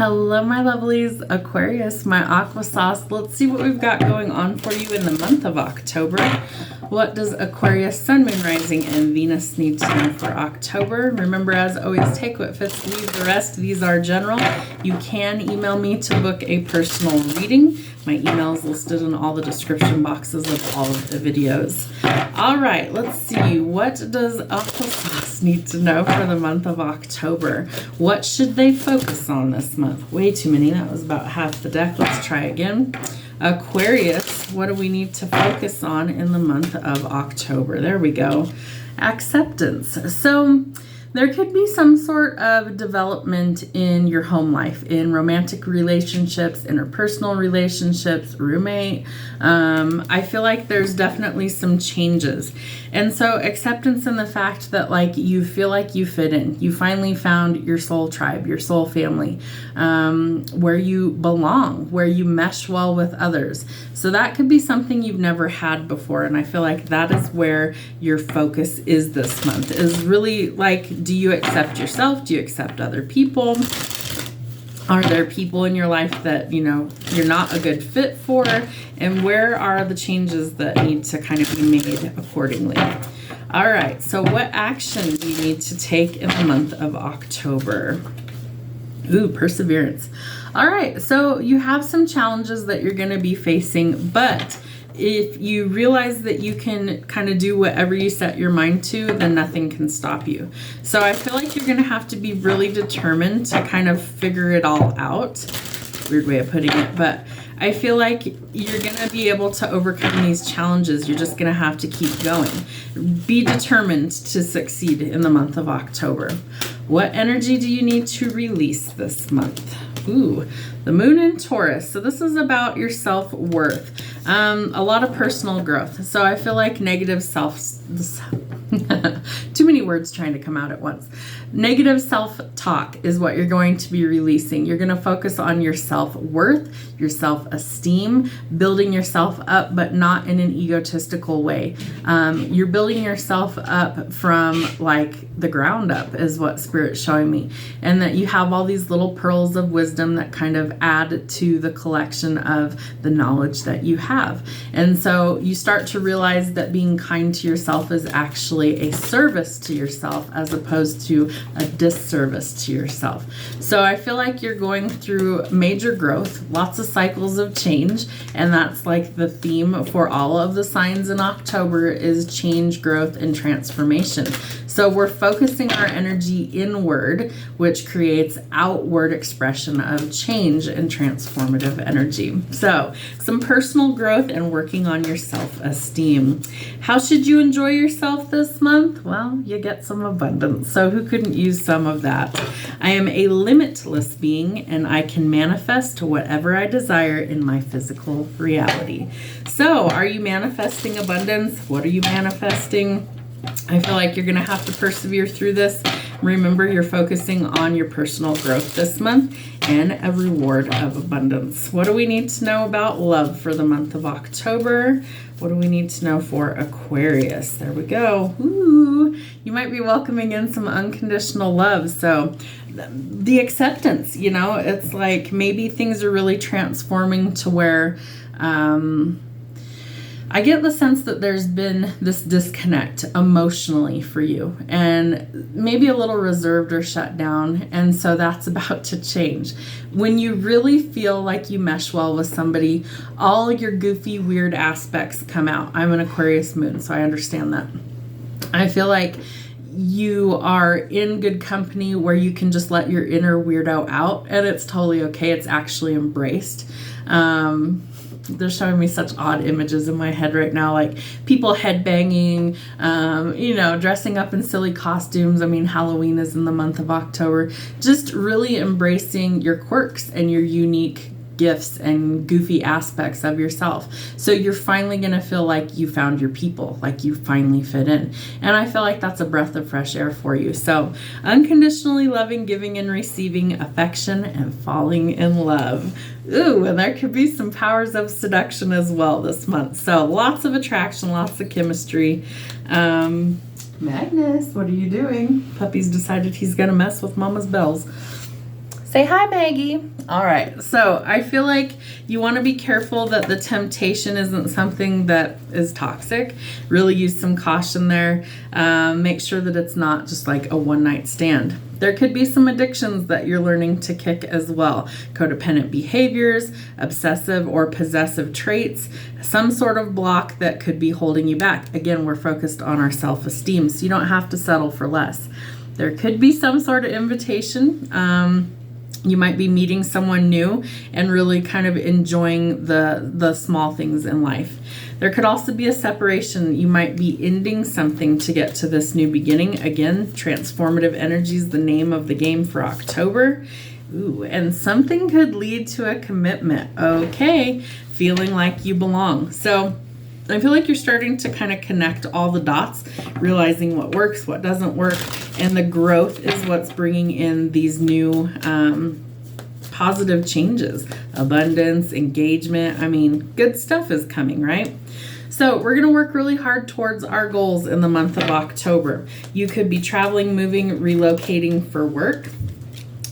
Hello, my lovelies. Aquarius, my aqua sauce. Let's see what we've got going on for you in the month of October. What does Aquarius, Sun, Moon, Rising, and Venus need to know for October? Remember, as always, take what fits, leave the rest. These are general. You can email me to book a personal reading. My email is listed in all the description boxes of all of the videos. All right, let's see. What does aqua sauce need to know for the month of October? What should they focus on this month? Way too many. That was about half the deck. Let's try again. Aquarius, what do we need to focus on in the month of October? There we go. Acceptance. So there could be some sort of development in your home life, in romantic relationships, interpersonal relationships, roommate. I feel like there's definitely some changes. And so acceptance in the fact that like you feel like you fit in. You finally found your soul tribe, your soul family, where you belong, where you mesh well with others. So that could be something you've never had before. And I feel like that is where your focus is this month, is really like, do you accept yourself? Do you accept other people? Are there people in your life that, you know, you're not a good fit for? And where are the changes that need to kind of be made accordingly? All right, so what action do you need to take in the month of October? Ooh, perseverance. All right, so you have some challenges that you're going to be facing, but if you realize that you can kind of do whatever you set your mind to, then nothing can stop you. So I feel like you're going to have to be really determined to kind of figure it all out. Weird way of putting it, but I feel like you're going to be able to overcome these challenges. You're just going to have to keep going. Be determined to succeed in the month of October. What energy do you need to release this month? Ooh, the moon in Taurus. So this is about your self-worth. A lot of personal growth. So I feel like negative too many words trying to come out at once. Negative self-talk is what you're going to be releasing. You're going to focus on your self-worth, your self-esteem, building yourself up, but not in an egotistical way. You're building yourself up from like the ground up is what Spirit's showing me. And that you have all these little pearls of wisdom that kind of add to the collection of the knowledge that you have. And so you start to realize that being kind to yourself is actually a service to yourself as opposed to a disservice to yourself. So I feel like you're going through major growth, lots of cycles of change, and that's like the theme for all of the signs in October is change, growth, and transformation. So we're focusing our energy inward, which creates outward expression of change and transformative energy. So some personal growth and working on your self-esteem. How should you enjoy yourself this month? Well, you get some abundance. So who couldn't use some of that? I am a limitless being and I can manifest whatever I desire in my physical reality. So are you manifesting abundance? What are you manifesting? I feel like you're going to have to persevere through this. Remember, you're focusing on your personal growth this month and a reward of abundance. What do we need to know about love for the month of October? What do we need to know for Aquarius? There we go. Ooh, you might be welcoming in some unconditional love. So the acceptance, you know, it's like maybe things are really transforming to where, I get the sense that there's been this disconnect emotionally for you and maybe a little reserved or shut down. And so that's about to change. When you really feel like you mesh well with somebody, all your goofy, weird aspects come out. I'm an Aquarius moon, so I understand that. I feel like you are in good company where you can just let your inner weirdo out and it's totally okay. It's actually embraced. They're showing me such odd images in my head right now, like people headbanging, you know, dressing up in silly costumes. I mean, Halloween is in the month of October. Just really embracing your quirks and your unique gifts and goofy aspects of yourself. So you're finally going to feel like you found your people, like you finally fit in. And I feel like that's a breath of fresh air for you. So unconditionally loving, giving and receiving affection and falling in love. Ooh, and there could be some powers of seduction as well this month. So lots of attraction, lots of chemistry. Magnus, what are you doing? Puppy's decided he's going to mess with Mama's bells. Say hi, Maggie. All right, so I feel like you want to be careful that the temptation isn't something that is toxic. Really use some caution there. Make sure that it's not just like a one-night stand. There could be some addictions that you're learning to kick as well. Codependent behaviors, obsessive or possessive traits, some sort of block that could be holding you back. Again, we're focused on our self-esteem, so you don't have to settle for less. There could be some sort of invitation. You might be meeting someone new and really kind of enjoying the small things in life. There could also be a separation. You might be ending something to get to this new beginning. Again, transformative energy is the name of the game for October. Ooh, and something could lead to a commitment. Okay, feeling like you belong. So I feel like you're starting to kind of connect all the dots, realizing what works, what doesn't work, and the growth is what's bringing in these new positive changes. Abundance, engagement, I mean, good stuff is coming, right? So we're going to work really hard towards our goals in the month of October. You could be traveling, moving, relocating for work.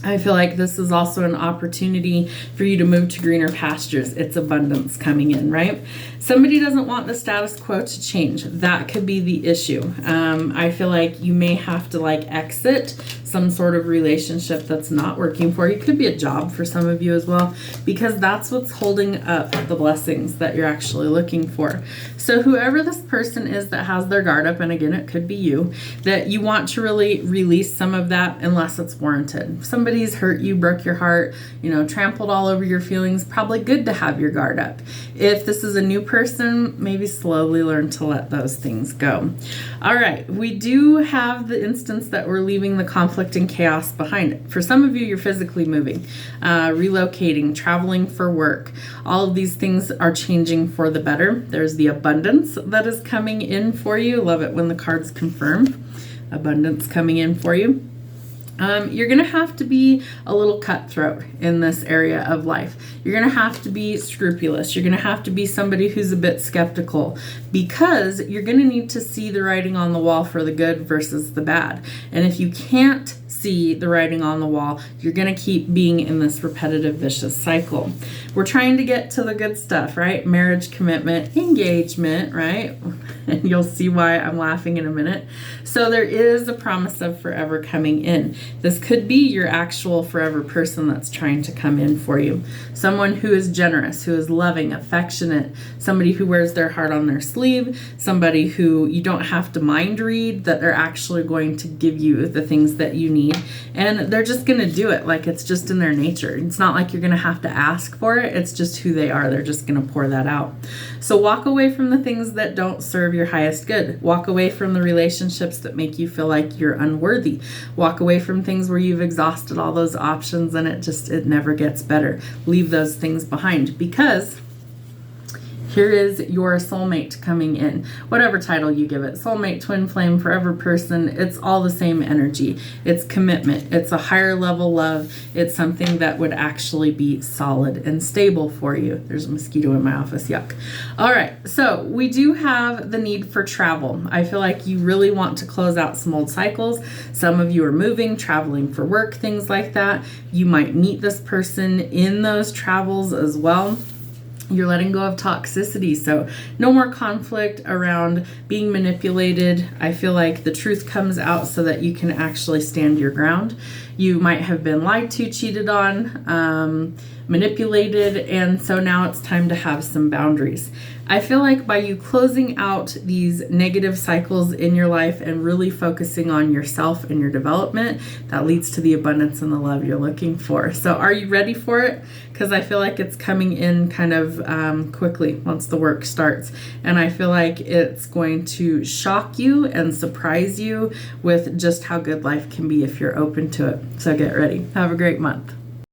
I feel like this is also an opportunity for you to move to greener pastures. It's abundance coming in, right? Somebody doesn't want the status quo to change. That could be the issue. I feel like you may have to exit some sort of relationship that's not working for you. It could be a job for some of you as well, because that's what's holding up the blessings that you're actually looking for. So whoever this person is that has their guard up, and again, it could be you, that you want to really release some of that unless it's warranted. Somebody's hurt you, broke your heart, trampled all over your feelings, probably good to have your guard up. If this is a new person, maybe slowly learn to let those things go. All right, we do have the instance that we're leaving the conflict and chaos behind. For some of you, you're physically moving, relocating, traveling for work. All of these things are changing for the better. There's the abundance that is coming in for you. Love it when the cards confirm. Abundance coming in for you. You're going to have to be a little cutthroat in this area of life. You're going to have to be scrupulous. You're going to have to be somebody who's a bit skeptical, because you're going to need to see the writing on the wall for the good versus the bad. And if you can't see the writing on the wall, you're going to keep being in this repetitive, vicious cycle. We're trying to get to the good stuff, right? Marriage, commitment, engagement, right? And you'll see why I'm laughing in a minute. So there is a promise of forever coming in. This could be your actual forever person that's trying to come in for you. Someone who is generous, who is loving, affectionate, somebody who wears their heart on their sleeve, somebody who you don't have to mind read, that they're actually going to give you the things that you need. And they're just going to do it like it's just in their nature. It's not like you're going to have to ask for it. It's just who they are. They're just going to pour that out. So walk away from the things that don't serve your highest good. Walk away from the relationships that make you feel like you're unworthy. Walk away from things where you've exhausted all those options and it never gets better. Leave those things behind, because here is your soulmate coming in. Whatever title you give it, soulmate, twin flame, forever person, it's all the same energy. It's commitment. It's a higher level love. It's something that would actually be solid and stable for you. There's a mosquito in my office, yuck. All right, so we do have the need for travel. I feel like you really want to close out some old cycles. Some of you are moving, traveling for work, things like that. You might meet this person in those travels as well. You're letting go of toxicity, so no more conflict around being manipulated. I feel like the truth comes out so that you can actually stand your ground. You might have been lied to, cheated on, manipulated, and so now it's time to have some boundaries. I feel like by you closing out these negative cycles in your life and really focusing on yourself and your development, that leads to the abundance and the love you're looking for. So are you ready for it? Because I feel like it's coming in kind of quickly once the work starts. And I feel like it's going to shock you and surprise you with just how good life can be if you're open to it. So get ready. Have a great month.